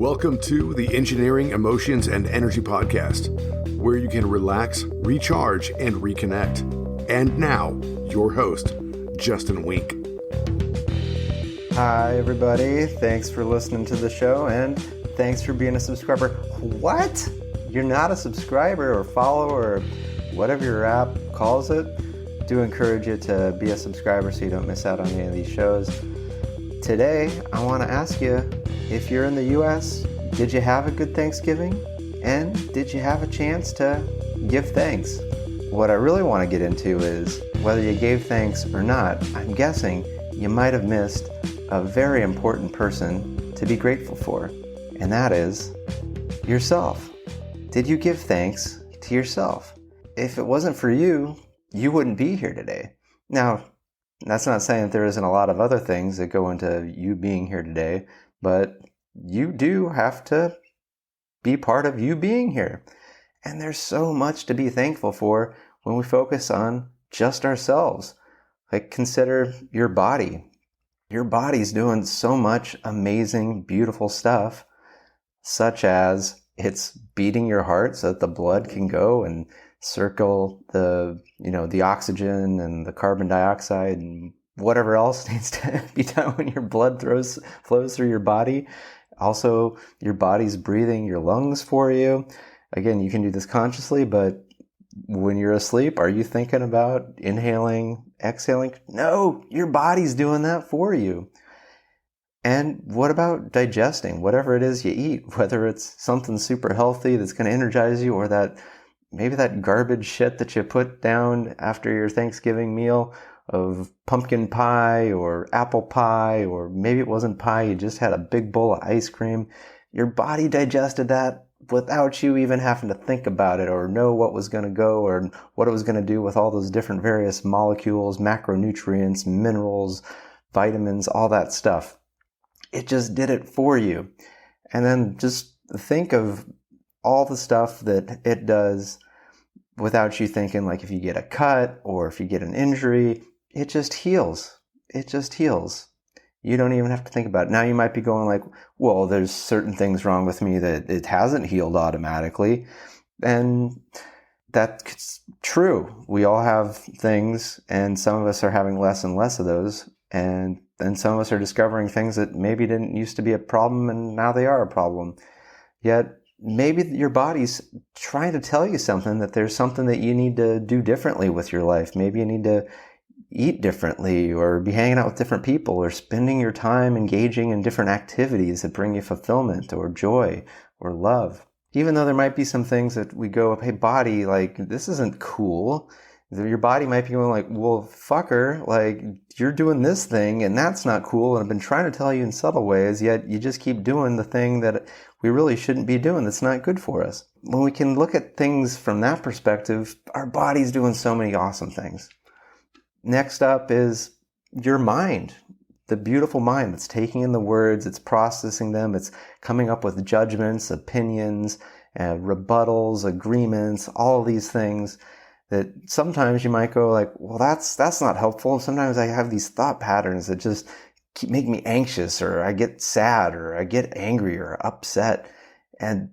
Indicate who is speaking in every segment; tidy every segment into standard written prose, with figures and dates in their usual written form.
Speaker 1: Welcome to the Engineering, Emotions, and Energy Podcast, where you can relax, recharge, and reconnect. And now, your host, Justin Wink.
Speaker 2: Hi, everybody. Thanks for listening to the show, and thanks for being a subscriber. What? You're not a subscriber or follower or whatever your app calls it? Do encourage you to be a subscriber so you don't miss out on any of these shows. Today, I want to ask you, if you're in the U.S., did you have a good Thanksgiving? And did you have a chance to give thanks? What I really want to get into is whether you gave thanks or not. I'm guessing you might have missed a very important person to be grateful for, and that is yourself. Did you give thanks to yourself? If it wasn't for you, you wouldn't be here today. Now, that's not saying that there isn't a lot of other things that go into you being here today, but you do have to be part of you being here. And there's so much to be thankful for when we focus on just ourselves. Like, consider your body. Your body's doing so much amazing, beautiful stuff, such as it's beating your heart so that the blood can go and circle the oxygen and the carbon dioxide and whatever else needs to be done when your blood flows through your body. Also, your body's breathing your lungs for you. Again, you can do this consciously, but when you're asleep, are you thinking about inhaling, exhaling? No, your body's doing that for you. And what about digesting whatever it is you eat, whether it's something super healthy that's going to energize you, or maybe that garbage shit that you put down after your Thanksgiving meal of pumpkin pie or apple pie, or maybe it wasn't pie, you just had a big bowl of ice cream. Your body digested that without you even having to think about it or know what was going to go or what it was going to do with all those different various molecules, macronutrients, minerals, vitamins, all that stuff. It just did it for you. And then just think of all the stuff that it does without you thinking, like if you get a cut or if you get an injury, it just heals. It just heals. You don't even have to think about it. Now you might be going like, well, there's certain things wrong with me that it hasn't healed automatically. And that's true. We all have things, and some of us are having less and less of those. And then some of us are discovering things that maybe didn't used to be a problem and now they are a problem. Yet maybe your body's trying to tell you something, that there's something that you need to do differently with your life. Maybe you need to eat differently, or be hanging out with different people, or spending your time engaging in different activities that bring you fulfillment or joy or love. Even though there might be some things that we go, hey, body, like, this isn't cool. Your body might be going like, well, fucker, like, you're doing this thing and that's not cool. And I've been trying to tell you in subtle ways, yet you just keep doing the thing that we really shouldn't be doing that's not good for us. When we can look at things from that perspective, our body's doing so many awesome things. Next up is your mind, the beautiful mind that's taking in the words, it's processing them, it's coming up with judgments, opinions, rebuttals, agreements, all of these things that sometimes you might go like, well, that's not helpful. Sometimes I have these thought patterns that just make me anxious, or I get sad, or I get angry or upset. And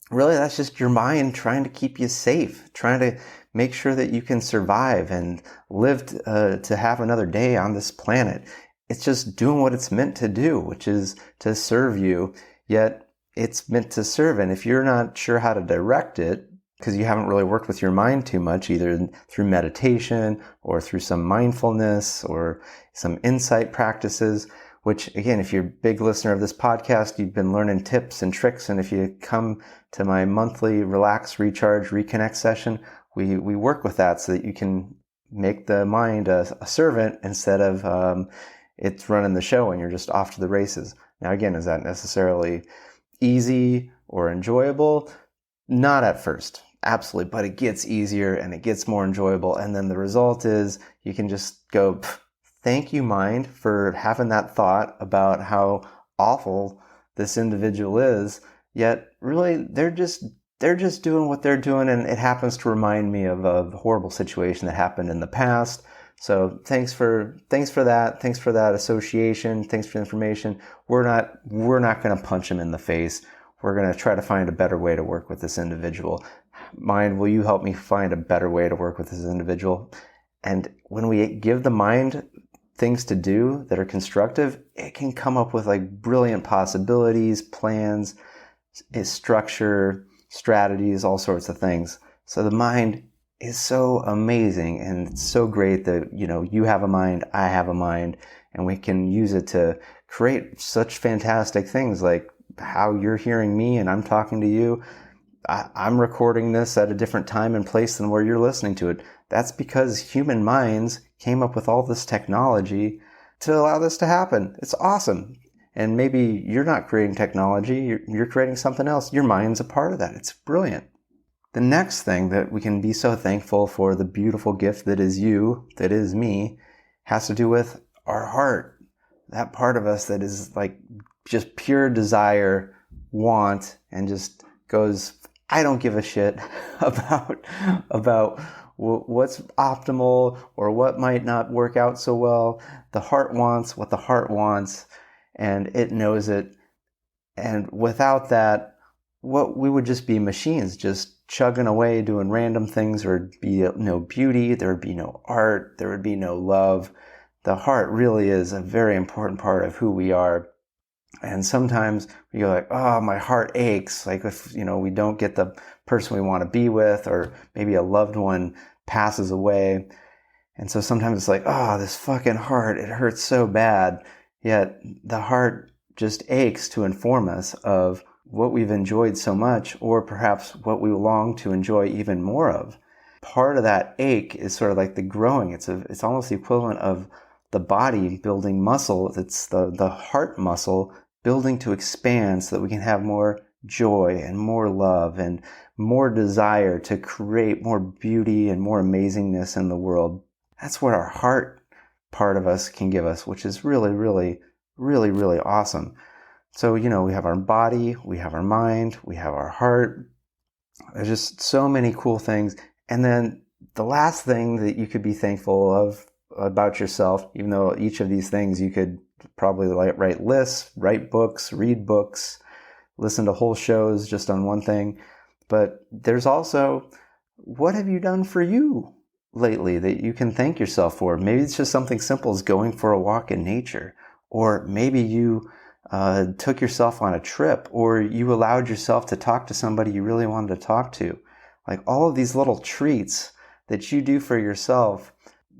Speaker 2: really, that's just your mind trying to keep you safe, trying to make sure that you can survive and live to have another day on this planet. It's just doing what it's meant to do, which is to serve you, yet it's meant to serve. And if you're not sure how to direct it, because you haven't really worked with your mind too much, either through meditation or through some mindfulness or some insight practices, which, again, if you're a big listener of this podcast, you've been learning tips and tricks. And if you come to my monthly Relax, Recharge, Reconnect session, we work with that so that you can make the mind a servant instead of it's running the show and you're just off to the races. Now, again, is that necessarily easy or enjoyable? Not at first. Absolutely. But it gets easier and it gets more enjoyable. And then the result is you can just go, thank you, mind, for having that thought about how awful this individual is. Yet really, they're just doing what they're doing. And it happens to remind me of a horrible situation that happened in the past. So thanks for that. Thanks for that association. Thanks for the information. We're not going to punch him in the face. We're going to try to find a better way to work with this individual. Mind, will you help me find a better way to work with this individual? And when we give the mind things to do that are constructive, it can come up with like brilliant possibilities, plans, structure, strategies, all sorts of things. So the mind is so amazing, and it's so great that, you have a mind, I have a mind, and we can use it to create such fantastic things like how you're hearing me and I'm talking to you. I'm recording this at a different time and place than where you're listening to it. That's because human minds came up with all this technology to allow this to happen. It's awesome. And maybe you're not creating technology, you're creating something else. Your mind's a part of that. It's brilliant. The next thing that we can be so thankful for, the beautiful gift that is you, that is me, has to do with our heart. That part of us that is like just pure desire, want, and just goes, I don't give a shit about what's optimal or what might not work out so well. The heart wants what the heart wants, and it knows it. And without that, we would just be machines, just chugging away, doing random things. There would be no beauty, there would be no art, there would be no love. The heart really is a very important part of who we are. And sometimes we go like, oh, my heart aches. Like if, we don't get the person we want to be with, or maybe a loved one passes away. And so sometimes it's like, oh, this fucking heart, it hurts so bad. Yet the heart just aches to inform us of what we've enjoyed so much, or perhaps what we long to enjoy even more of. Part of that ache is sort of like the growing. It's almost the equivalent of the body building muscle. It's the heart muscle building to expand so that we can have more joy and more love and more desire to create more beauty and more amazingness in the world. That's what our heart part of us can give us, which is really, really, really, really awesome. So, we have our body, we have our mind, we have our heart. There's just so many cool things. And then the last thing that you could be thankful of about yourself, even though each of these things you could probably write lists, write books, read books, listen to whole shows just on one thing. But there's also, what have you done for you lately that you can thank yourself for? Maybe it's just something simple as going for a walk in nature. Or maybe you took yourself on a trip, or you allowed yourself to talk to somebody you really wanted to talk to. Like all of these little treats that you do for yourself.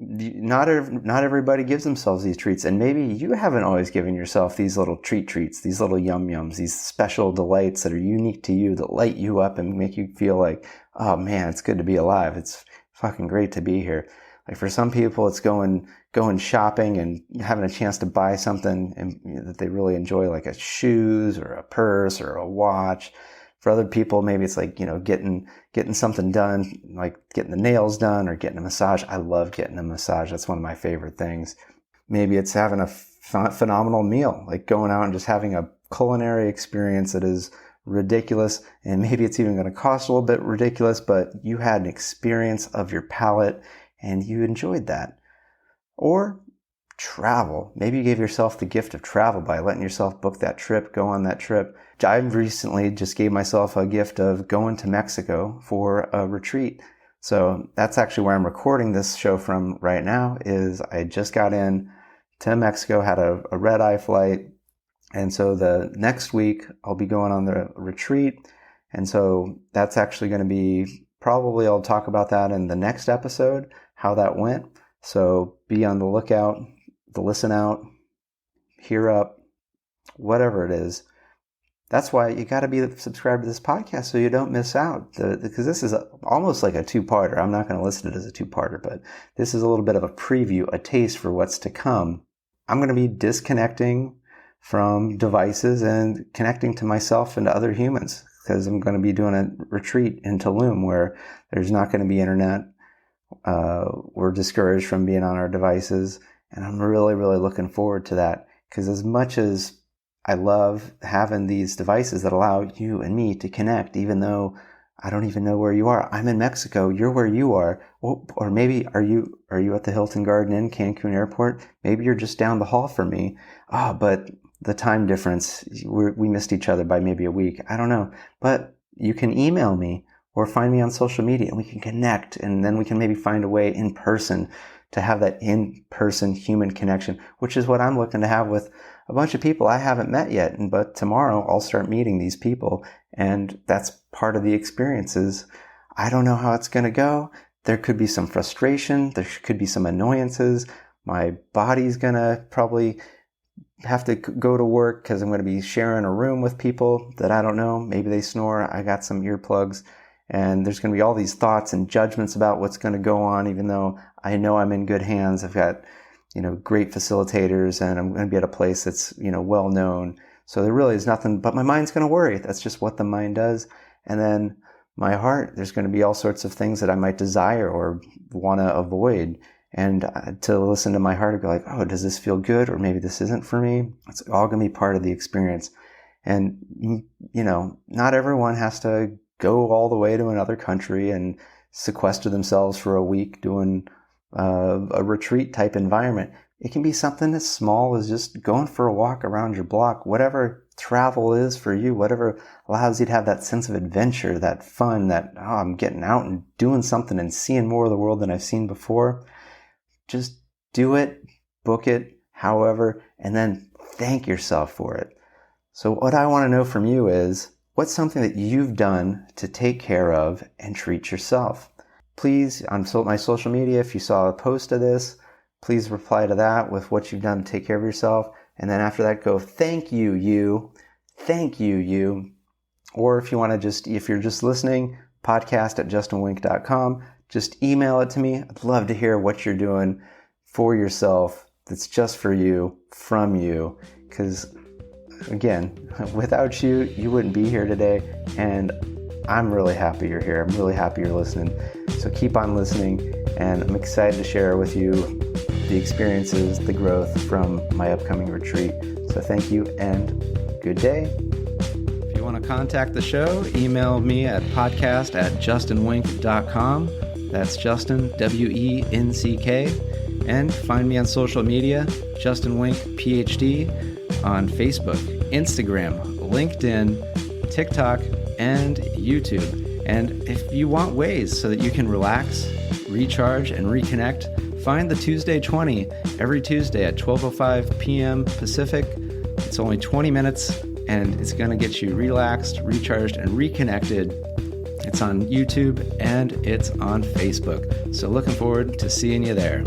Speaker 2: Not everybody gives themselves these treats, and maybe you haven't always given yourself these little treats, these little yum-yums, these special delights that are unique to you, that light you up and make you feel like, oh man, it's good to be alive. It's fucking great to be here. Like for some people, it's going shopping and having a chance to buy something that they really enjoy, like a shoes or a purse or a watch. For other people, maybe it's like, getting something done, like getting the nails done or getting a massage. I love getting a massage. That's one of my favorite things. Maybe it's having a phenomenal meal, like going out and just having a culinary experience that is ridiculous. And maybe it's even going to cost a little bit ridiculous, but you had an experience of your palate and you enjoyed that. Or travel. Maybe you gave yourself the gift of travel by letting yourself book that trip, go on that trip. I recently just gave myself a gift of going to Mexico for a retreat. So that's actually where I'm recording this show from right now. Is I just got in to Mexico, had a red-eye flight. And so the next week I'll be going on the retreat. And so that's actually going to be, probably I'll talk about that in the next episode, how that went. So be on the lookout, listen out, hear up, whatever it is. That's why you got to be subscribed to this podcast so you don't miss out. Because this is almost like a two-parter. I'm not going to list it as a two-parter, but this is a little bit of a preview, a taste for what's to come. I'm going to be disconnecting from devices and connecting to myself and to other humans, because I'm going to be doing a retreat in Tulum where there's not going to be internet. We're discouraged from being on our devices. And I'm really, really looking forward to that, because as much as I love having these devices that allow you and me to connect, even though I don't even know where you are. I'm in Mexico. You're where you are. Or maybe are you at the Hilton Garden Inn, Cancun Airport? Maybe you're just down the hall from me. But the time difference, we missed each other by maybe a week. I don't know. But you can email me or find me on social media and we can connect, and then we can maybe find a way in person to have that in-person human connection, which is what I'm looking to have with a bunch of people I haven't met yet. But tomorrow I'll start meeting these people, and that's part of the experiences. I don't know how it's going to go. There could be some frustration. There could be some annoyances. My body's going to probably have to go to work because I'm going to be sharing a room with people that I don't know. Maybe they snore. I got some earplugs, and there's going to be all these thoughts and judgments about what's going to go on, even though I know I'm in good hands. I've got, great facilitators, and I'm going to be at a place that's, well known. So there really is nothing, but my mind's going to worry. That's just what the mind does. And then my heart, there's going to be all sorts of things that I might desire or want to avoid. And to listen to my heart and go like, oh, does this feel good? Or maybe this isn't for me. It's all going to be part of the experience. And, not everyone has to go all the way to another country and sequester themselves for a week doing a retreat type environment. It can be something as small as just going for a walk around your block, whatever travel is for you, whatever allows you to have that sense of adventure, that fun, that, I'm getting out and doing something and seeing more of the world than I've seen before. Just do it, book it, however, and then thank yourself for it. So what I want to know from you is, what's something that you've done to take care of and treat yourself? Please, on my social media, if you saw a post of this, please reply to that with what you've done to take care of yourself. And then after that, go, thank you, you. Thank you, you. Or if you want to if you're just listening, podcast@justinwink.com. Just email it to me. I'd love to hear what you're doing for yourself that's just for you, from you. Because, again, without you, you wouldn't be here today. And I'm really happy you're here. I'm really happy you're listening. So keep on listening. And I'm excited to share with you the experiences, the growth from my upcoming retreat. So thank you and good day. If you want to contact the show, email me at podcast@justinwink.com. That's Justin, W-E-N-C-K. And find me on social media, Justin Wink, Ph.D. on Facebook, Instagram, LinkedIn, TikTok, and YouTube. And if you want ways so that you can relax, recharge, and reconnect, find the Tuesday 20 every Tuesday at 12:05 p.m. Pacific. It's only 20 minutes, and it's going to get you relaxed, recharged, and reconnected. It's on YouTube, and it's on Facebook. So looking forward to seeing you there.